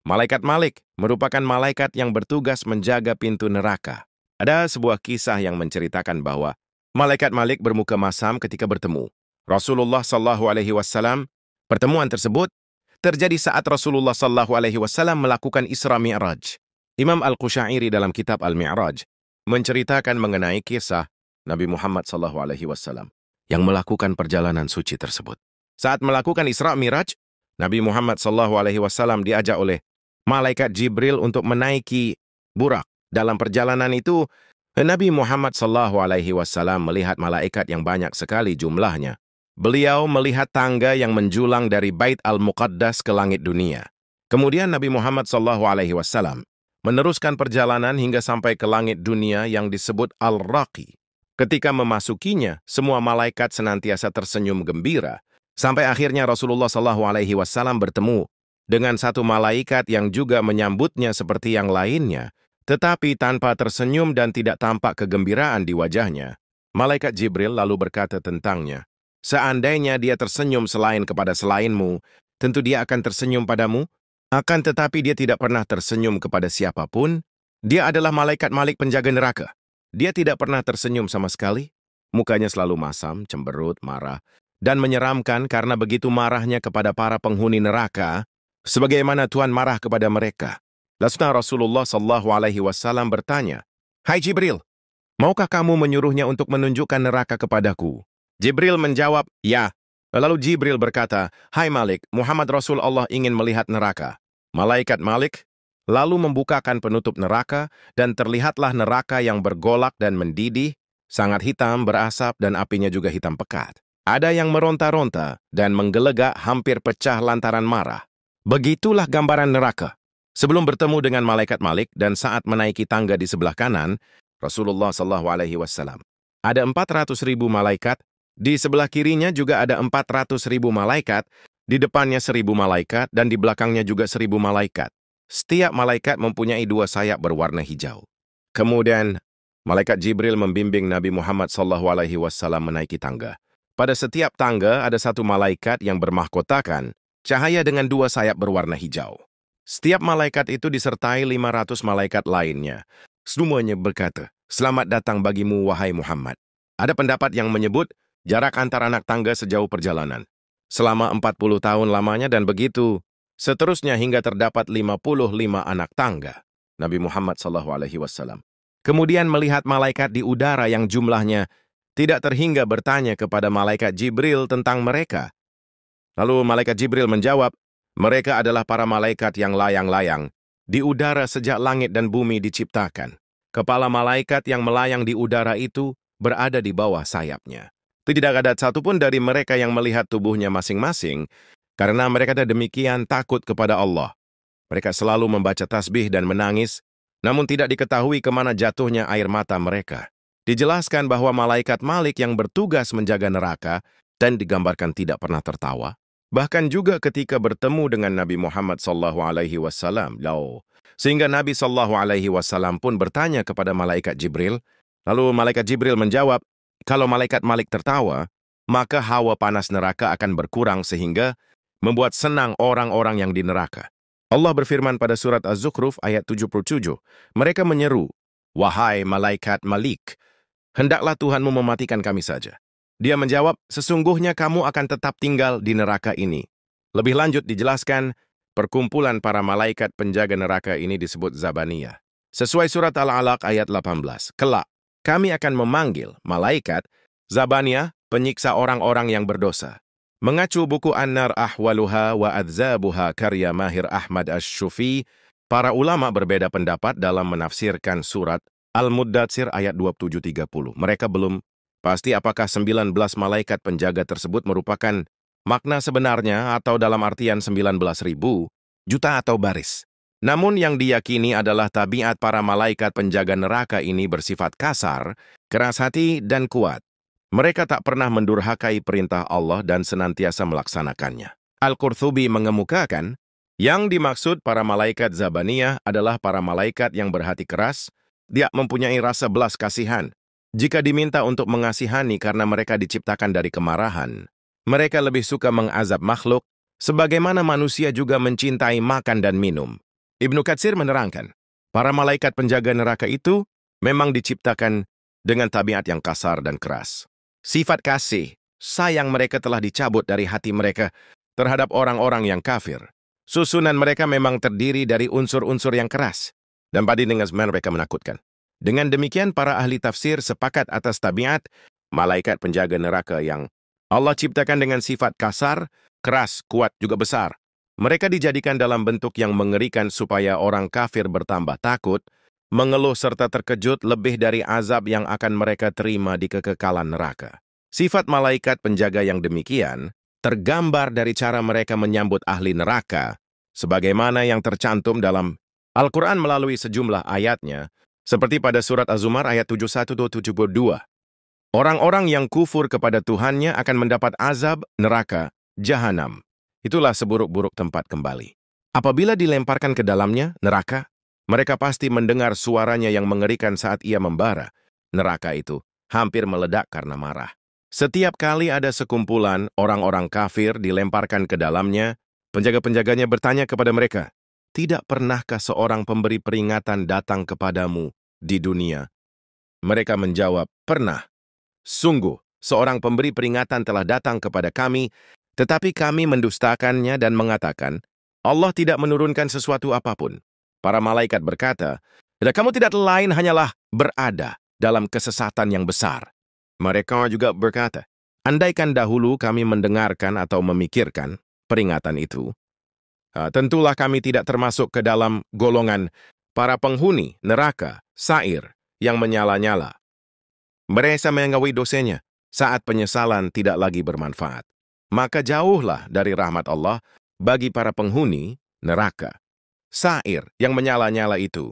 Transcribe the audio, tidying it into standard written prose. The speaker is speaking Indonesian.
Malaikat Malik merupakan malaikat yang bertugas menjaga pintu neraka. Ada sebuah kisah yang menceritakan bahwa Malaikat Malik bermuka masam ketika bertemu Rasulullah Sallallahu Alaihi Wasallam. Pertemuan tersebut terjadi saat Rasulullah Sallallahu Alaihi Wasallam melakukan Isra Mi'raj. Imam Al-Qushairi dalam kitab Al-Mi'raj menceritakan mengenai kisah Nabi Muhammad Sallallahu Alaihi Wasallam yang melakukan perjalanan suci tersebut. Saat melakukan Isra Mi'raj, Nabi Muhammad Sallallahu Alaihi Wasallam diajak oleh Malaikat Jibril untuk menaiki Burak. Dalam perjalanan itu, Nabi Muhammad Sallallahu Alaihi Wasallam melihat malaikat yang banyak sekali jumlahnya. Beliau melihat tangga yang menjulang dari Bait Al-Muqaddas ke langit dunia. Kemudian Nabi Muhammad Sallallahu Alaihi Wasallam meneruskan perjalanan hingga sampai ke langit dunia yang disebut Al-Raqi. Ketika memasukinya, semua malaikat senantiasa tersenyum gembira. Sampai akhirnya Rasulullah Sallallahu Alaihi Wasallam bertemu dengan satu malaikat yang juga menyambutnya seperti yang lainnya, tetapi tanpa tersenyum dan tidak tampak kegembiraan di wajahnya. Malaikat Jibril lalu berkata tentangnya, "Seandainya dia tersenyum selain kepada selainmu, tentu dia akan tersenyum padamu. Akan tetapi dia tidak pernah tersenyum kepada siapapun. Dia adalah malaikat Malik penjaga neraka. Dia tidak pernah tersenyum sama sekali. Mukanya selalu masam, cemberut, marah, dan menyeramkan karena begitu marahnya kepada para penghuni neraka, sebagaimana Tuhan marah kepada mereka." Lalu Rasulullah Sallallahu Alaihi Wasallam bertanya, "Hai Jibril, maukah kamu menyuruhnya untuk menunjukkan neraka kepadaku?" Jibril menjawab, "Ya." Lalu Jibril berkata, "Hai Malik, Muhammad Rasul Allah ingin melihat neraka." Malaikat Malik lalu membukakan penutup neraka, dan terlihatlah neraka yang bergolak dan mendidih, sangat hitam, berasap, dan apinya juga hitam pekat. Ada yang meronta-ronta dan menggelegak hampir pecah lantaran marah. Begitulah gambaran neraka. Sebelum bertemu dengan Malaikat Malik dan saat menaiki tangga di sebelah kanan, Rasulullah Sallallahu Alaihi Wasallam, ada 400.000 malaikat, di sebelah kirinya juga ada 400.000 malaikat, di depannya 1.000 malaikat, dan di belakangnya juga 1.000 malaikat. Setiap malaikat mempunyai 2 sayap berwarna hijau. Kemudian, Malaikat Jibril membimbing Nabi Muhammad Sallallahu Alaihi Wasallam menaiki tangga. Pada setiap tangga ada 1 malaikat yang bermahkotakan cahaya dengan 2 sayap berwarna hijau. Setiap malaikat itu disertai 500 malaikat lainnya. Semuanya berkata, "Selamat datang bagimu, wahai Muhammad." Ada pendapat yang menyebut jarak antar anak tangga sejauh perjalanan. Selama 40 tahun lamanya dan begitu, seterusnya hingga terdapat 55 anak tangga. Nabi Muhammad SAW kemudian melihat malaikat di udara yang jumlahnya tidak terhingga bertanya kepada Malaikat Jibril tentang mereka. Lalu Malaikat Jibril menjawab, "Mereka adalah para malaikat yang layang-layang di udara sejak langit dan bumi diciptakan. Kepala malaikat yang melayang di udara itu berada di bawah sayapnya. Tidak ada satupun dari mereka yang melihat tubuhnya masing-masing, karena mereka demikian takut kepada Allah. Mereka selalu membaca tasbih dan menangis, namun tidak diketahui kemana jatuhnya air mata mereka." Dijelaskan bahwa Malaikat Malik yang bertugas menjaga neraka dan digambarkan tidak pernah tertawa. Bahkan juga ketika bertemu dengan Nabi Muhammad Sallallahu Alaihi Wasallam, sehingga Nabi Sallallahu Alaihi Wasallam pun bertanya kepada Malaikat Jibril. Lalu Malaikat Jibril menjawab, "Kalau Malaikat Malik tertawa, maka hawa panas neraka akan berkurang sehingga membuat senang orang-orang yang di neraka." Allah berfirman pada surat Az-Zukhruf ayat 77, mereka menyeru, "Wahai Malaikat Malik, hendaklah Tuhanmu mematikan kami saja." Dia menjawab, "Sesungguhnya kamu akan tetap tinggal di neraka ini." Lebih lanjut dijelaskan, perkumpulan para malaikat penjaga neraka ini disebut Zabaniyah. Sesuai surat Al-Alaq ayat 18, kelak, kami akan memanggil malaikat Zabaniyah, penyiksa orang-orang yang berdosa. Mengacu buku An-Nar Ahwaluha wa Adzabuha karya Mahir Ahmad Ash-Shufi, para ulama berbeda pendapat dalam menafsirkan surat Al-Muddatsir ayat 27-30. Mereka belum pasti apakah 19 malaikat penjaga tersebut merupakan makna sebenarnya atau dalam artian 19.000, juta atau baris. Namun yang diyakini adalah tabiat para malaikat penjaga neraka ini bersifat kasar, keras hati, dan kuat. Mereka tak pernah mendurhakai perintah Allah dan senantiasa melaksanakannya. Al-Qurtubi mengemukakan, yang dimaksud para malaikat Zabaniyah adalah para malaikat yang berhati keras, dia mempunyai rasa belas kasihan. Jika diminta untuk mengasihani karena mereka diciptakan dari kemarahan, mereka lebih suka mengazab makhluk, sebagaimana manusia juga mencintai makan dan minum. Ibnu Katsir menerangkan, para malaikat penjaga neraka itu memang diciptakan dengan tabiat yang kasar dan keras. Sifat kasih, sayang mereka telah dicabut dari hati mereka terhadap orang-orang yang kafir. Susunan mereka memang terdiri dari unsur-unsur yang keras, dan pada dengan mereka menakutkan. Dengan demikian, para ahli tafsir sepakat atas tabiat malaikat penjaga neraka yang Allah ciptakan dengan sifat kasar, keras, kuat, juga besar. Mereka dijadikan dalam bentuk yang mengerikan supaya orang kafir bertambah takut, mengeluh serta terkejut lebih dari azab yang akan mereka terima di kekekalan neraka. Sifat malaikat penjaga yang demikian tergambar dari cara mereka menyambut ahli neraka, sebagaimana yang tercantum dalam Al-Quran melalui sejumlah ayatnya, seperti pada surat Az-Zumar ayat 71-72. Orang-orang yang kufur kepada Tuhannya akan mendapat azab neraka, jahanam. Itulah seburuk-buruk tempat kembali. Apabila dilemparkan ke dalamnya, neraka, mereka pasti mendengar suaranya yang mengerikan saat ia membara. Neraka itu hampir meledak karena marah. Setiap kali ada sekumpulan orang-orang kafir dilemparkan ke dalamnya, penjaga-penjaganya bertanya kepada mereka, "Tidak pernahkah seorang pemberi peringatan datang kepadamu di dunia?" Mereka menjawab, "Pernah. Sungguh, seorang pemberi peringatan telah datang kepada kami, tetapi kami mendustakannya dan mengatakan, Allah tidak menurunkan sesuatu apapun." Para malaikat berkata, "Kamu tidak lain hanyalah berada dalam kesesatan yang besar." Mereka juga berkata, "Andaikan dahulu kami mendengarkan atau memikirkan peringatan itu, tentulah kami tidak termasuk ke dalam golongan para penghuni neraka, Sa'ir, yang menyala-nyala. Mereka mengawai dosanya saat penyesalan tidak lagi bermanfaat. Maka jauhlah dari rahmat Allah bagi para penghuni neraka, Sa'ir yang menyala-nyala itu."